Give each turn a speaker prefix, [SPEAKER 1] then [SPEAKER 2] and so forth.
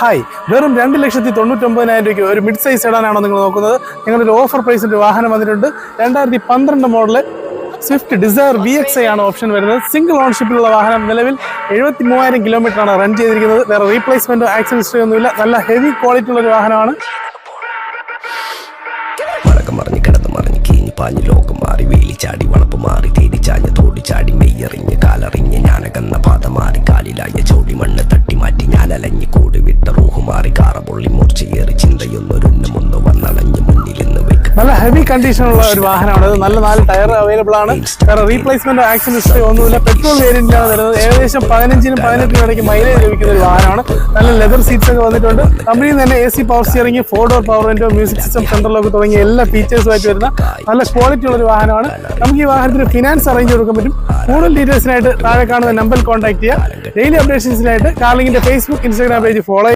[SPEAKER 1] Hi, വെറും 2,99,000 രൂപയ്ക്ക് ഒരു മിഡ് സൈസ് സെഡാനാണോ നിങ്ങൾ നോക്കുന്നത്? ഞങ്ങളൊരു ഓഫർ പ്രൈസിൻ്റെ വാഹനം വന്നിട്ടുണ്ട്. 2012 മോഡല് സ്വിഫ്റ്റ് ഡിസയർ VXi ആണ് ഓപ്ഷൻ വരുന്നത്. സിംഗിൾ ഓൺഷിപ്പിലുള്ള വാഹനം. നിലവിൽ 73,000 കിലോമീറ്ററാണ് റൺ ചെയ്തിരിക്കുന്നത്. വേറെ റീപ്ലേസ്മെൻറ്റോ ആക്സിഡന്റ് ഹിസ്റ്ററി ഒന്നുമില്ല. നല്ല ഹെവി ക്വാളിറ്റി ഉള്ള ഒരു വാഹനമാണ്.
[SPEAKER 2] മറിഞ്ഞ് കിടന്ന് മറിഞ്ഞ് കീഞ്ഞ് പാഞ്ഞ് ലോകം മാറി വേലി ചാടി വളപ്പ് മാറി തേടി ചാഞ്ഞ തോടി ചാടി മെയ്യറിഞ്ഞ് കാലറിഞ്ഞ് ഞാനകന്ന പാത മാറി കാലിലായ ചോടി മണ്ണ് തട്ടി മാറ്റി ഞാനലഞ്ഞ് കൂടി വിട്ട റൂഹ് മാറി കാറ പൊള്ളി മൂർച്ചയേറി ചിന്തയൊന്നൊരുന്നമൊന്ന് വന്നളഞ്ഞ് മുന്നിൽ നിന്ന്
[SPEAKER 1] നല്ല ഹെവി കണ്ടീഷനുള്ള ഒരു വാഹനമാണ്. നല്ല 4 ടയർ അവൈലബിൾ ആണ്. വേറെ റീപ്ലേസ്മെന്റ് ആക്സിഡന്റ് ഹിസ്റ്ററി ഒന്നുമില്ല. പെട്രോൾ വേരിയന്റിലാണ് വരുന്നത്. ഏകദേശം 15-നും 18-നും ഇടയ്ക്ക് മൈലേജ് ലഭിക്കുന്ന ഒരു വാഹനമാണ്. നല്ല ലെതർ സീറ്റ്സ് ഒക്കെ വന്നിട്ടുണ്ട്. കമ്പനിയിൽ തന്നെ AC power steering, 4 door power window, music system, central lock തുടങ്ങിയ എല്ലാ ഫീച്ചേഴ്സുമായിട്ട് വരുന്ന നല്ല ക്വാളിറ്റി ഉള്ള ഒരു വാഹനമാണ്. നമുക്ക് ഈ വാഹനത്തിന് ഫിനാൻസ് അറേഞ്ച് കൊടുക്കാൻ പറ്റും. കൂടുതൽ ഡീറ്റെയിൽസിനായിട്ട് താഴെ കാണുന്ന നമ്പറിൽ കോൺടാക്ട് ചെയ്യുക. ഡെയിലി അപ്ഡേഷൻസിനായിട്ട് കാർലിങ്കിന്റെ Facebook, Instagram പേജ് ഫോളോ